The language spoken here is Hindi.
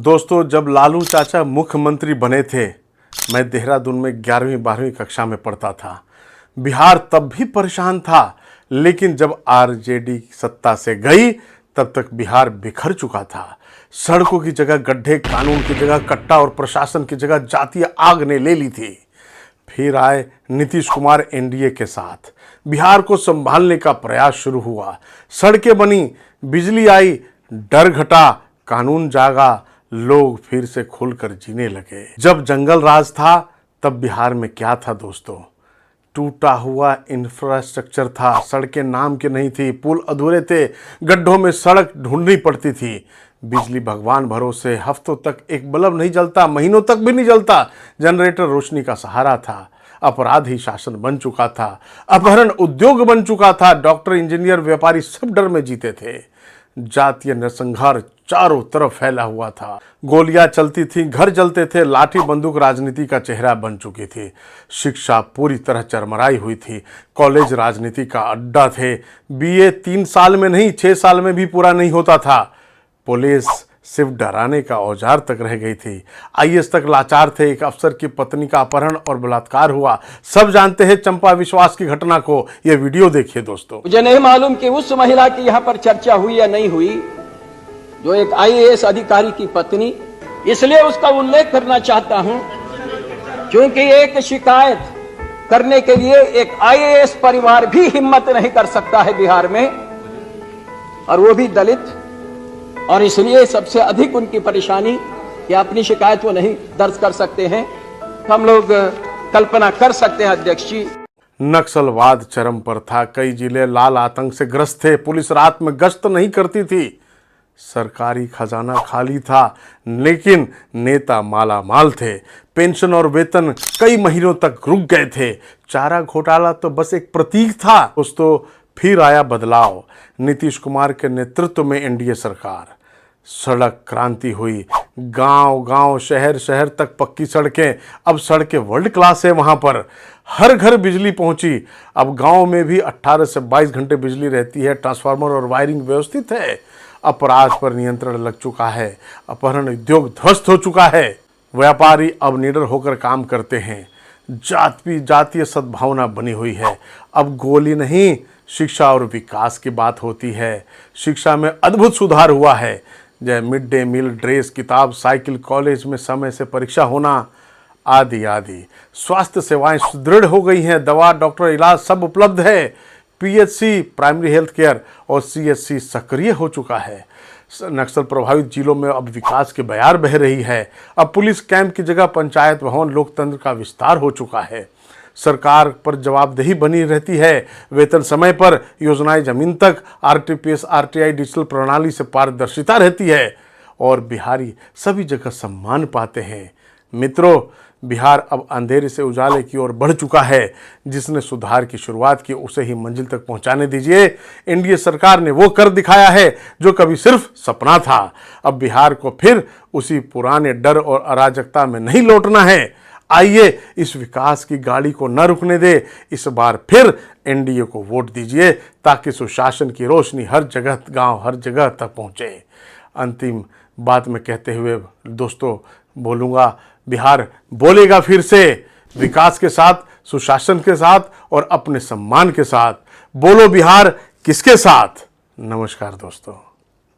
दोस्तों, जब लालू चाचा मुख्यमंत्री बने थे, मैं देहरादून में 11वीं-12वीं कक्षा में पढ़ता था। बिहार तब भी परेशान था, लेकिन जब आरजेडी सत्ता से गई तब तक बिहार बिखर चुका था। सड़कों की जगह गड्ढे, कानून की जगह कट्टा और प्रशासन की जगह जातीय आग ने ले ली थी। फिर आए नीतीश कुमार एनडीए के साथ। बिहार को संभालने का प्रयास शुरू हुआ। सड़कें बनी, बिजली आई, डर घटा, कानून जागा, लोग फिर से खुलकर जीने लगे। जब जंगल राज था तब बिहार में क्या था दोस्तों? टूटा हुआ इंफ्रास्ट्रक्चर था, सड़कें नाम की नहीं थी, पुल अधूरे थे, गड्ढों में सड़क ढूंढनी पड़ती थी। बिजली भगवान भरोसे, हफ्तों तक एक बल्ब नहीं जलता, महीनों तक भी नहीं जलता। जनरेटर रोशनी का सहारा था। अपराधी शासन बन चुका था, अपहरण उद्योग बन चुका था। डॉक्टर, इंजीनियर, व्यापारी सब डर में जीते थे। जातीय नरसंहार चारों तरफ फैला हुआ था। गोलियां चलती थी, घर जलते थे, लाठी बंदूक राजनीति का चेहरा बन चुकी थी। शिक्षा पूरी तरह चरमराई हुई थी। कॉलेज राजनीति का अड्डा थे। बीए 3 साल में नहीं, 6 साल में भी पूरा नहीं होता था। पुलिस सिर्फ डराने का औजार तक रह गई थी। आईएएस तक लाचार थे। एक अफसर की पत्नी का अपहरण और बलात्कार हुआ। सब जानते हैं चंपा विश्वास की घटना को। यह वीडियो देखिए दोस्तों। मुझे नहीं मालूम कि उस महिला की यहाँ पर चर्चा हुई या नहीं हुई, जो एक आईएएस अधिकारी की पत्नी, इसलिए उसका उल्लेख करना चाहता हूं क्योंकि एक शिकायत करने के लिए एक आईएएस परिवार भी हिम्मत नहीं कर सकता है बिहार में, और वो भी दलित। और इसलिए सबसे अधिक उनकी परेशानी कि अपनी शिकायत वो नहीं दर्ज कर सकते हैं। हम लोग कल्पना कर सकते हैं अध्यक्ष जी। नक्सलवाद चरम पर था। कई जिले लाल आतंक से ग्रस्त थे। पुलिस रात में गश्त नहीं करती थी। सरकारी खजाना खाली था, लेकिन नेता माला माल थे। पेंशन और वेतन कई महीनों तक रुक गए थे। चारा घोटाला तो बस एक प्रतीक था। दोस्तों, फिर आया बदलाव। नीतीश कुमार के नेतृत्व में एनडीए सरकार। सड़क क्रांति हुई। गांव गांव, शहर शहर तक पक्की सड़कें। अब सड़कें वर्ल्ड क्लास है। वहां पर हर घर बिजली पहुंची। अब गांव में भी 18 से 22 घंटे बिजली रहती है। ट्रांसफार्मर और वायरिंग व्यवस्थित है। अपराध पर नियंत्रण लग चुका है। अपहरण उद्योग ध्वस्त हो चुका है। व्यापारी अब निडर होकर काम करते हैं। जातीय सद्भावना बनी हुई है। अब गोली नहीं, शिक्षा और विकास की बात होती है। शिक्षा में अद्भुत सुधार हुआ है। जैसे मिड डे मील, ड्रेस, किताब, साइकिल, कॉलेज में समय से परीक्षा होना, आदि आदि। स्वास्थ्य सेवाएं सुदृढ़ हो गई हैं। दवा, डॉक्टर, इलाज सब उपलब्ध है। पीएचसी, प्राइमरी हेल्थ केयर और सीएचसी सक्रिय हो चुका है। नक्सल प्रभावित जिलों में अब विकास की बयार बह रही है। अब पुलिस कैंप की जगह पंचायत भवन, लोकतंत्र का विस्तार हो चुका है। सरकार पर जवाबदेही बनी रहती है। वेतन समय पर, योजनाएं जमीन तक, आरटीपीएस, आरटीआई डिजिटल प्रणाली से पारदर्शिता रहती है और बिहारी सभी जगह सम्मान पाते हैं। मित्रों, बिहार अब अंधेरे से उजाले की ओर बढ़ चुका है। जिसने सुधार की शुरुआत की, उसे ही मंजिल तक पहुंचाने दीजिए। एनडीए सरकार ने वो कर दिखाया है जो कभी सिर्फ सपना था। अब बिहार को फिर उसी पुराने डर और अराजकता में नहीं लौटना है। आइए इस विकास की गाड़ी को न रुकने दे। इस बार फिर एनडीए को वोट दीजिए, ताकि सुशासन की रोशनी हर जगह, गांव, हर जगह तक पहुंचे। अंतिम बात में कहते हुए दोस्तों बोलूँगा, बिहार बोलेगा फिर से, विकास के साथ, सुशासन के साथ और अपने सम्मान के साथ। बोलो बिहार किसके साथ। नमस्कार दोस्तों।